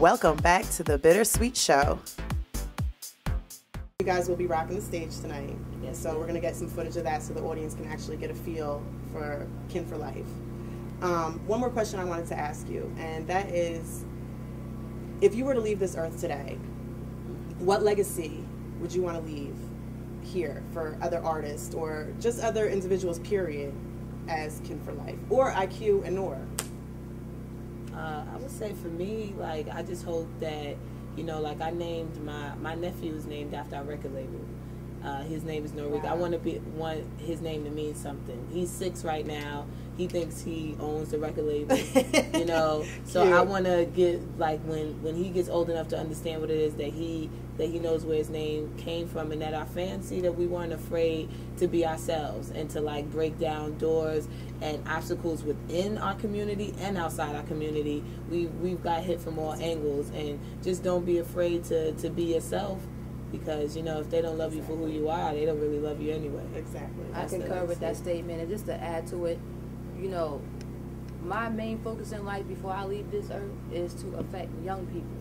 Welcome back to the Bittersweet Show. You guys will be rocking the stage tonight. Yes. So we're going to get some footage of that so the audience can actually get a feel for Kin for Life. One more question I wanted to ask you, and that is, if you were to leave this earth today, what legacy would you want to leave here for other artists or just other individuals, period, as Kin for Life? Or IQ and Nora? I would say for me, like, I just hope that, you know, like I named my nephew is named after our record label. His name is Norik. Wow. I want his name to mean something. He's 6 right now. He thinks he owns the record label, you know. So I want to get, like, when he gets old enough to understand what it is that he knows where his name came from, and that our fans see that we weren't afraid to be ourselves and to, like, break down doors and obstacles within our community and outside our community. We've got hit from all angles, and just don't be afraid to be yourself, because, you know, if they don't love you for who you are, they don't really love you anyway. Exactly. I concur with that statement, and just to add to it, you know, my main focus in life before I leave this earth is to affect young people,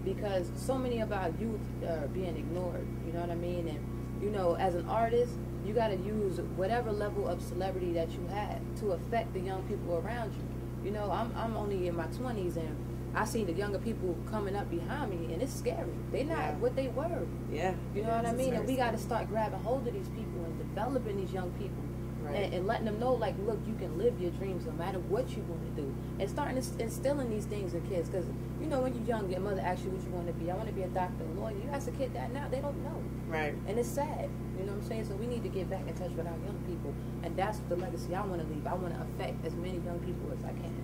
because so many of our youth are being ignored, you know what I mean? And, you know, as an artist, you got to use whatever level of celebrity that you have to affect the young people around you. You know, I'm only in my 20s, and I see the younger people coming up behind me, and it's scary. They're not what they were. Yeah. You know what I mean? And we got to start grabbing hold of these people and developing these young people. Right. And letting them know, like, look, you can live your dreams no matter what you want to do. And starting to instilling these things in kids. Because, you know, when you're young, your mother asks you what you want to be. I want to be a doctor, a lawyer. You ask a kid that now, they don't know. Right. And it's sad. You know what I'm saying? So we need to get back in touch with our young people. And that's the legacy I want to leave. I want to affect as many young people as I can.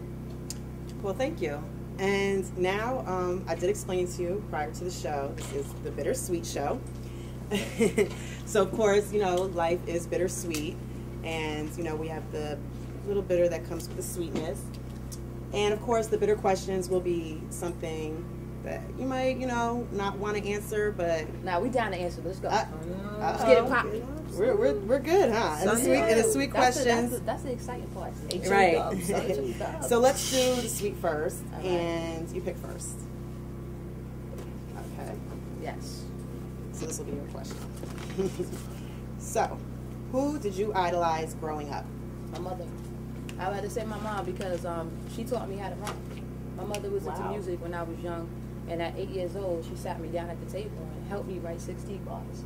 Well, thank you. And now, I did explain to you prior to the show, this is the Bittersweet Show. So, of course, you know, life is bittersweet. And, you know, we have the little bitter that comes with the sweetness. And, of course, the bitter questions will be something that you might, you know, not want to answer, but... Now, we down to answer. Let's go. Let's get it popping. We're good, huh? And the sweet questions. That's the exciting part. Right. So let's do the sweet first, Right. and you pick first. Okay. Yes. So this will be your question. So, who did you idolize growing up? My mother. I would have to say my mom, because she taught me how to rap. My mother was into music when I was young, and at 8 years old, she sat me down at the table and helped me write 16 bars.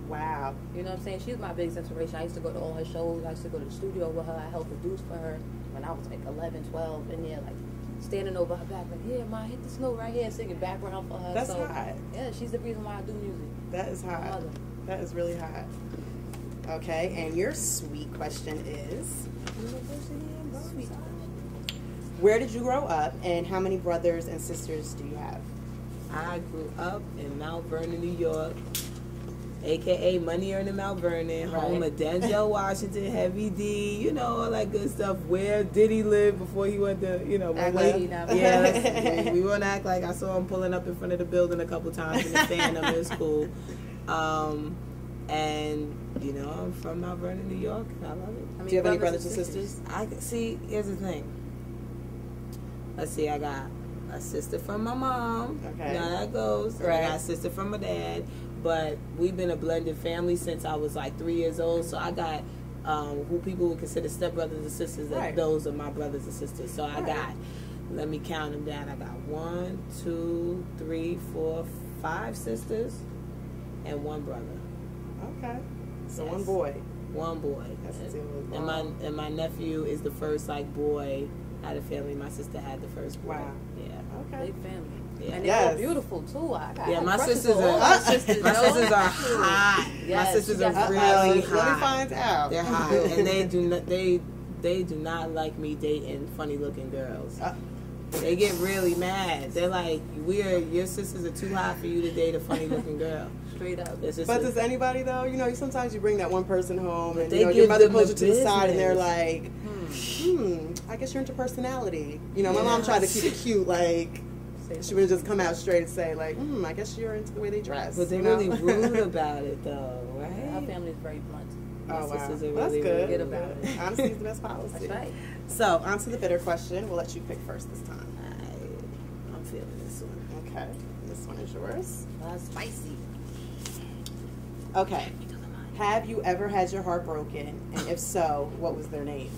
Wow. You know what I'm saying? She was my biggest inspiration. I used to go to all her shows. I used to go to the studio with her. I helped produce for her when I was like 11, 12, and yeah, like standing over her back, like, yeah, Ma, hit this note right here, singing background for her. That's hot. Yeah, she's the reason why I do music. That is hot. My mother. That is really hot. Okay, and your sweet question is, Sweet. where did you grow up, and how many brothers and sisters do you have? I grew up in Mount Vernon, New York, a.k.a. Money Earning Mount Vernon, home of Denzel Washington, Heavy D, you know, all that good stuff. Where did he live before he went to, you know, we won't act like I saw him pulling up in front of the building a couple times in the Phantom. It's cool. And, you know, I'm from Mount Vernon, New York. I love it. Do you have any brothers and sisters? See, here's the thing. Let's see, I got a sister from my mom. Okay. You know how that goes. Right. I got a sister from my dad. But we've been a blended family since I was like 3 years old. So I got who people would consider stepbrothers and sisters. Right. Those are my brothers and sisters. So I got, let me count them down. I got 1, 2, 3, 4, 5 sisters and 1 brother. Okay. So Yes. one boy. One boy. That's And my nephew is the first like boy out of family. My sister had the first boy. Wow. Yeah. Okay. Big family. Yeah. And they're all beautiful too. Yeah, my sisters are hot. My sisters are hot. Yes, my sisters are really hot. Let me find out. They're hot, and they do not like me dating funny looking girls. They get really mad. They're like, your sisters are too hot for you to date a funny looking girl. Straight up. But does anybody though? You know, sometimes you bring that one person home, and They you know your give mother them pulls the you to the side, and they're business. like, I guess you're into personality. You know, my mom tried to keep it cute, like. She would just come out straight and say, like, I guess you're into the way they dress. But they're really rude about it, though, right? Our family is very blunt. Oh, wow. Sisters are Well, that's really good. Good about it. Honesty is the best policy. That's right. So, on to the bitter question. We'll let you pick first this time. I'm feeling this one. Okay. This one is yours. Spicy. Okay. Have you ever had your heart broken? And if so, what was their name?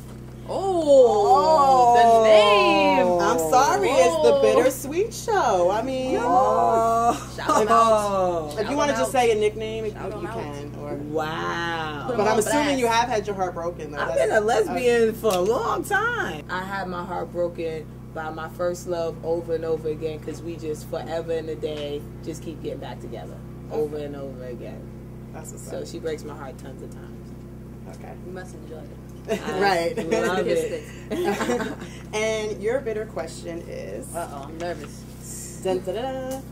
Oh, the name. I'm sorry, it's the Bittersweet Show. I mean, Shout them out. if you want to just say a nickname, you Shout them out. can. Or, Wow. but I'm assuming you have had your heart broken, though. I've been a lesbian for a long time. I had my heart broken by my first love over and over again because we just forever and a day just keep getting back together over and over again. That's what's So up. she breaks my heart tons of times. Okay. You must enjoy it. Right. Love Kissed it. And your bitter question is, I'm nervous. dun, dun, dun, dun.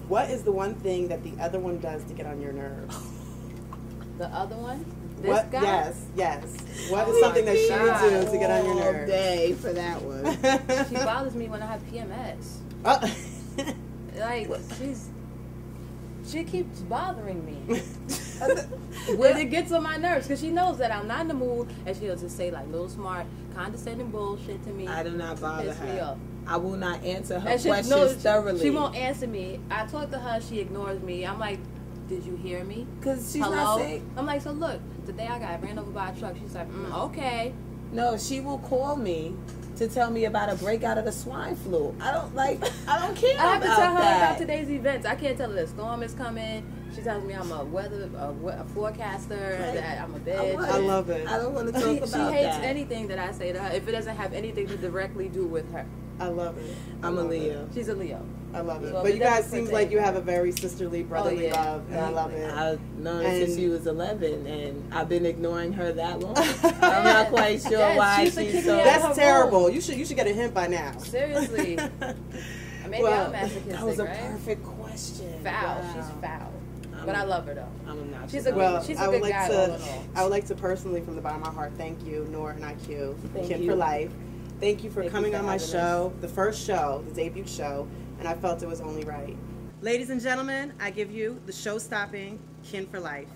What is the one thing that the other one does to get on your nerves? The other one? This What? guy? Yes. What is something that she would do to get on your All nerves? day for that one. She bothers me when I have PMS. Oh. Like, she keeps bothering me. When it gets on my nerves, because she knows that I'm not in the mood, and she'll just say like little smart, condescending bullshit to me. I do not bother Piss me her. off. I will not answer her And questions thoroughly. She won't answer me. I talk to her, she ignores me. I'm like, did you hear me? Because she's Hello? not saying. I'm like, so look, today I got ran over by a truck. She's like, okay. No, she will call me to tell me about a breakout of the swine flu. I don't care I have to about tell her that. about today's events. I can't tell her the storm is coming. She tells me I'm a forecaster, Right. that I'm a bitch. I love it. I don't want to talk She about hates that. anything that I say to her if it doesn't have anything to directly do with her. I love it. I'm a Leo. She's a Leo. I love it. So But we you guys definitely seems take- like you have a very sisterly, brotherly yeah. love, and I love it. I've known her And- since she was 11, and I've been ignoring her that long. I'm not quite sure Yes, why she used to she's kick so. me out of her That's terrible. You should get a hint by now. Seriously. Maybe Well, I'm masochistic, That was a right? perfect question. Foul. Wow. She's foul. I'm But a- I love her though. I'm not. She's a Well, she's I a would good like guy to. all in all. I would like to personally, from the bottom of my heart, thank you, Nora and IQ, Thank Kin you. for Life. Thank you for Thank you coming for on my having show, the first show, the debut show, and I felt it was only right. Ladies and gentlemen, I give you the show-stopping Kin for Life.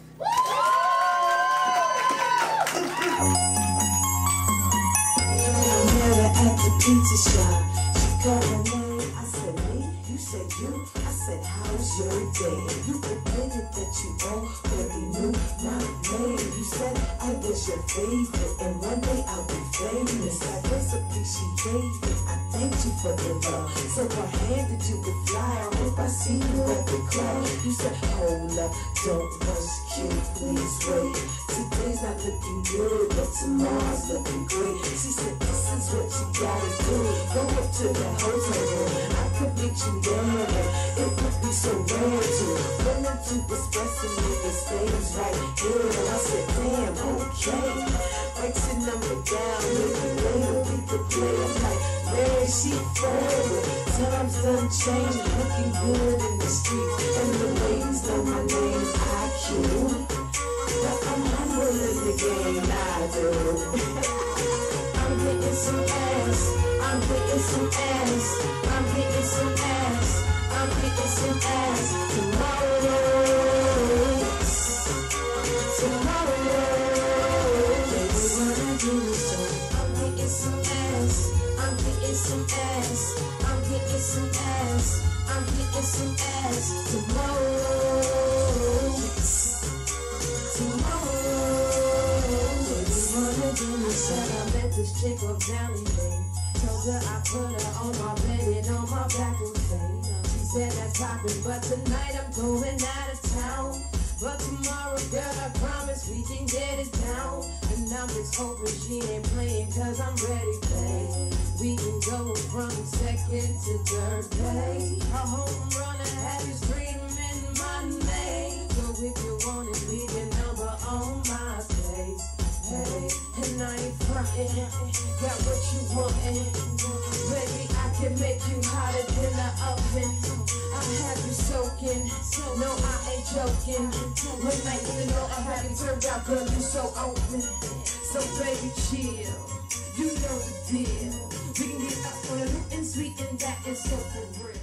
Never at the pizza shop. She called my name. I said, me? You said you? I said, how's your day? You admitted that you already knew my name. You said I was your favorite, and one day I'll be famous. That recipe she gave me, I thanked you for the love. So I handed you the flyer. I hope I see you at the club. You said, hold up, don't rush, cute, please wait. Today's not looking good, but tomorrow's looking great. She said, this is what you gotta do. Go up to the hotel room. I could meet you there. It would be so rare to run into espresso with the stage right here. I said, damn, okay. Write your number down, maybe later we could play. I'm like, man, she forward. Times done changed, looking good in the street. And the ladies know my name, IQ. But I'm humble in the game, I do. I'm getting some ass. I'm getting some ass. I'm getting some ass. I'm getting some ass. Tomorrow. Baby, wanna do me so. I'm getting some ass. I'm getting some ass. I'm getting some ass. I'm getting some ass. Tomorrow. I met this chick up down in Maine. Told her I put her on my bed and on my back and thing. She said that's poppin', but tonight I'm going out of town. But tomorrow, girl, I promise we can get it down. And I'm just hoping she ain't playing, cause I'm ready, babe. We can go from second to third base. A home runner have you screaming my name. So if you want it, leave your number on my face. Hey, and I ain't frontin', got what you wantin'. Baby, I can make you hotter than the oven. I'll have you soaking, no, I ain't joking. When you know I have you turned out, girl, you so open. So baby, chill, you know the deal. We can get up on a Newton Sweet, and that is so for real.